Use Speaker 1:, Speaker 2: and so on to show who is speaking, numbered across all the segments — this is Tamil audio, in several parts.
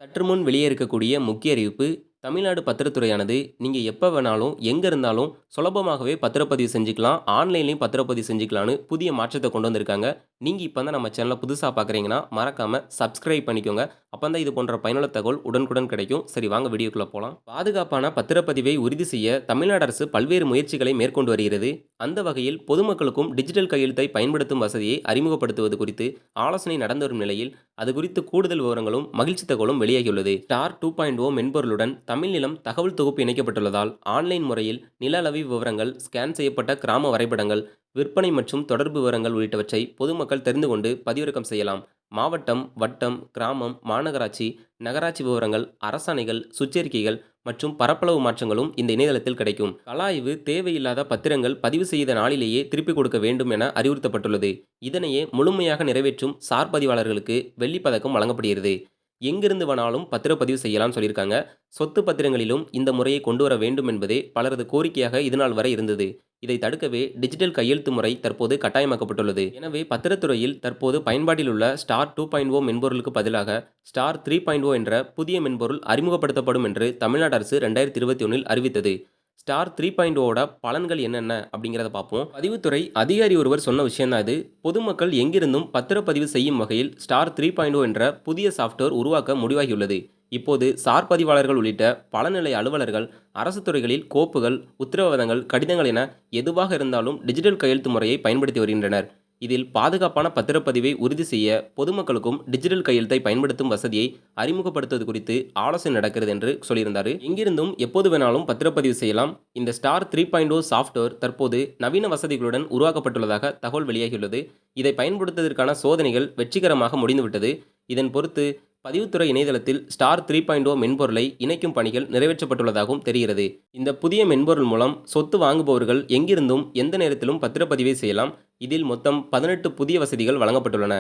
Speaker 1: சற்று முன் வெளியே இருக்கக்கூடிய முக்கிய அறிவிப்பு. தமிழ்நாடு பத்திரத்துறையானது நீங்க எப்ப வேணாலும், எங்க இருந்தாலும் சுலபமாகவே பத்திரப்பதிவு செஞ்சுக்கலாம். ஆன்லைன்லயும் பத்திரப்பதிவு செஞ்சுக்கலான்னு புதிய மாற்றத்த கொண்டு வந்திருக்காங்க. நீங்க இப்ப தான் நம்ம சேனல புதுசா பார்க்குறீங்கன்னா, மறக்காம சப்ஸ்கிரைப் பண்ணிக்கோங்க. அப்பதான் இது போன்ற பயனுள்ள தகவல் உடனுக்குடன் கிடைக்கும். சரி வாங்க வீடியோக்குள்ள போலாம். பாதுகாப்பான பத்திரப்பதிவை உறுதி செய்ய தமிழ்நாடு அரசு பல்வேறு முயற்சிகளை மேற்கொண்டு வருகிறது. அந்த வகையில் பொதுமக்களுக்கும் டிஜிட்டல் கையெழுத்தை பயன்படுத்தும் வசதியை அறிமுகப்படுத்துவது குறித்து ஆலோசனை நடந்து வரும் நிலையில், அது குறித்து கூடுதல் விவரங்களும் மகிழ்ச்சி தகவலும் வெளியாகியுள்ளது. ஸ்டார் 2.0 மென்பொருளுடன் தமிழ் நிலம் தகவல் தொகுப்பு இணைக்கப்பட்டுள்ளதால் ஆன்லைன் முறையில் நில அளவி விவரங்கள், ஸ்கேன் செய்யப்பட்ட கிராம வரைபடங்கள், விற்பனை மற்றும் தொடர்பு விவரங்கள் உள்ளிட்டவற்றை பொதுமக்கள் தெரிந்து கொண்டு பதிவிறக்கம் செய்யலாம். மாவட்டம், வட்டம், கிராமம், மாநகராட்சி, நகராட்சி விவரங்கள், அரசாணைகள், சுற்றறிக்கைகள் மற்றும் பரப்பளவு மாற்றங்களும் இந்த இணையதளத்தில் கிடைக்கும். கள ஆய்வு தேவையில்லாத பத்திரங்கள் பதிவு செய்த நாளிலேயே திருப்பிக் கொடுக்க வேண்டும் என அறிவுறுத்தப்பட்டுள்ளது. இதனையே முழுமையாக நிறைவேற்றும் சார் பதிவாளர்களுக்கு வெள்ளிப் பதக்கம் வழங்கப்படுகிறது. எங்கிருந்து வேணாலும் பத்திரப்பதிவு செய்யலாம்னு சொல்லியிருக்காங்க. சொத்து பத்திரங்களிலும் இந்த முறையை கொண்டு வர வேண்டும் என்பதே பலரது கோரிக்கையாக இதுநாள் வரை இருந்தது. இதை தடுக்கவே டிஜிட்டல் கையெழுத்து முறை தற்போது கட்டாயமாக்கப்பட்டுள்ளது. எனவே பத்திரத்துறையில் தற்போது பயன்பாட்டில் உள்ள ஸ்டார் 2.0 மென்பொருளுக்கு பதிலாக ஸ்டார் 3.0 என்ற புதிய மென்பொருள் அறிமுகப்படுத்தப்படும் என்று தமிழ்நாடு அரசு 2021 அறிவித்தது. ஸ்டார் 3.0ஓட பலன்கள் என்னென்ன அப்படிங்கிறத பார்ப்போம். பதிவுத்துறை அதிகாரி ஒருவர் சொன்ன விஷயம் தான் இது. பொதுமக்கள் எங்கிருந்தும் பத்திரப்பதிவு செய்யும் வகையில் ஸ்டார் 3.0 என்ற புதிய சாஃப்ட்வேர் உருவாக்க முடிவாகியுள்ளது. இப்போது சார் பதிவாளர்கள் உள்ளிட்ட பலநிலை அலுவலர்கள் அரசு துறைகளில் கோப்புகள், உத்தரவாதங்கள், கடிதங்கள் என எதுவாக இருந்தாலும் டிஜிட்டல் கையெழுத்து முறையை பயன்படுத்தி வருகின்றனர். இதில் பாதுகாப்பான பத்திரப்பதிவை உறுதி செய்ய பொதுமக்களுக்கும் டிஜிட்டல் கையெழுத்தை பயன்படுத்தும் வசதியை அறிமுகப்படுத்துவது குறித்து ஆலோசனை நடக்கிறது என்று சொல்லியிருந்தார். எங்கிருந்தும் எப்போது வேணாலும் பத்திரப்பதிவு செய்யலாம். இந்த ஸ்டார் 3.0 சாஃப்ட்வேர் தற்போது நவீன வசதிகளுடன் உருவாக்கப்பட்டுள்ளதாக தகவல் வெளியாகியுள்ளது. இதை பயன்படுத்துவதற்கான சோதனைகள் வெற்றிகரமாக முடிந்துவிட்டது. இதன் பொறுத்து பதிவுத்துறை இணையதளத்தில் ஸ்டார் 3.0 மென்பொருளை இணைக்கும் பணிகள் நிறைவேற்றப்பட்டுள்ளதாகவும் தெரிகிறது. இந்த புதிய மென்பொருள் மூலம் சொத்து வாங்குபவர்கள் எங்கிருந்தும் எந்த நேரத்திலும் பத்திரப்பதிவை செய்யலாம். இதில் மொத்தம் 18 புதிய வசதிகள் வழங்கப்பட்டுள்ளன.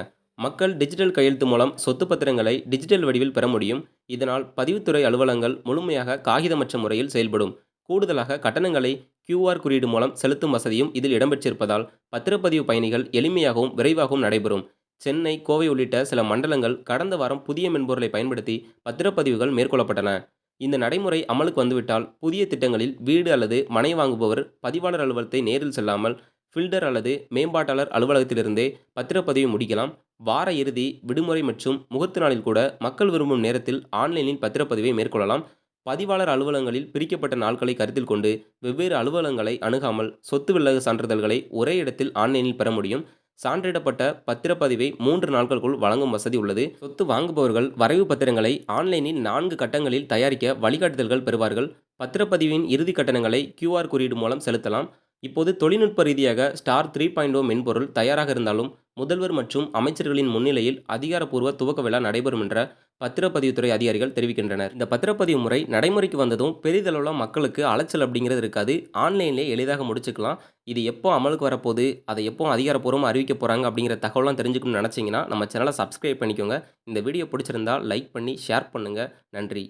Speaker 1: மக்கள் டிஜிட்டல் கையெழுத்து மூலம் சொத்து பத்திரங்களை டிஜிட்டல் வடிவில் பெற முடியும். இதனால் பதிவுத்துறை அலுவலகங்கள் முழுமையாக காகிதமற்ற முறையில் செயல்படும். கூடுதலாக கட்டணங்களை QR குறியீடு மூலம் செலுத்தும் வசதியும் இதில் இடம்பெற்றிருப்பதால் பத்திரப்பதிவு பயணிகள் எளிமையாகவும் விரைவாகவும் நடைபெறும். சென்னை, கோவை உள்ளிட்ட சில மண்டலங்கள் கடந்த வாரம் புதிய மென்பொருளை பயன்படுத்தி பத்திரப்பதிவுகள் மேற்கொள்ளப்பட்டன. இந்த நடைமுறை அமலுக்கு வந்துவிட்டால் புதிய திட்டங்களில் வீடு அல்லது மனை வாங்குபவர் பதிவாளர் அலுவலகத்தை நேரில் செல்லாமல் பில்டர் அல்லது மேம்பாட்டாளர் அலுவலகத்திலிருந்தே பத்திரப்பதிவை முடிக்கலாம். வார இறுதி, விடுமுறை மற்றும் முகூர்த்த நாளில் கூட மக்கள் விரும்பும் நேரத்தில் ஆன்லைனில் பத்திரப்பதிவை மேற்கொள்ளலாம். பதிவாளர் அலுவலகங்களில் பிரிக்கப்பட்ட நாட்களை கருத்தில் கொண்டு வெவ்வேறு அலுவலகங்களை அணுகாமல் சொத்து வில்லக சான்றிதழ்களை ஒரே இடத்தில் ஆன்லைனில் பெற முடியும். சான்றிடப்பட்ட பத்திரப்பதிவை 3 நாட்களுக்குள் வழங்கும் வசதி உள்ளது. சொத்து வாங்குபவர்கள் வரைவு பத்திரங்களை ஆன்லைனில் 4 கட்டங்களில் தயாரிக்க வழிகாட்டுதல்கள் பெறுவார்கள். பத்திரப்பதிவின் இறுதி கட்டணங்களை QR குறியீடு மூலம் செலுத்தலாம். இப்போது தொழில்நுட்ப ரீதியாக ஸ்டார் 3.0 மென்பொருள் தயாராக இருந்தாலும் முதல்வர் மற்றும் அமைச்சர்களின் முன்னிலையில் அதிகாரப்பூர்வ துவக்க விழா நடைபெறும் என்ற பத்திரப்பதிவுத்துறை அதிகாரிகள் தெரிவிக்கின்றனர். இந்த பத்திரப்பதிவு முறை நடைமுறைக்கு வந்ததும் பெரிதளவில் மக்களுக்கு அலைச்சல் அப்படிங்கிறது இருக்காது. ஆன்லைன்லேயே எளிதாக முடிச்சுக்கலாம். இது எப்போ அமலுக்கு வரப்போகுது, அதை எப்போ அதிகாரப்பூர்வமாக அறிவிக்க போகிறாங்க அப்படிங்கிற தகவலாம் தெரிஞ்சுக்கணும்னு நினச்சிங்கன்னா நம்ம சேனலை சப்ஸ்கிரைப் பண்ணிக்கோங்க. இந்த வீடியோ பிடிச்சிருந்தா லைக் பண்ணி ஷேர் பண்ணுங்கள். நன்றி.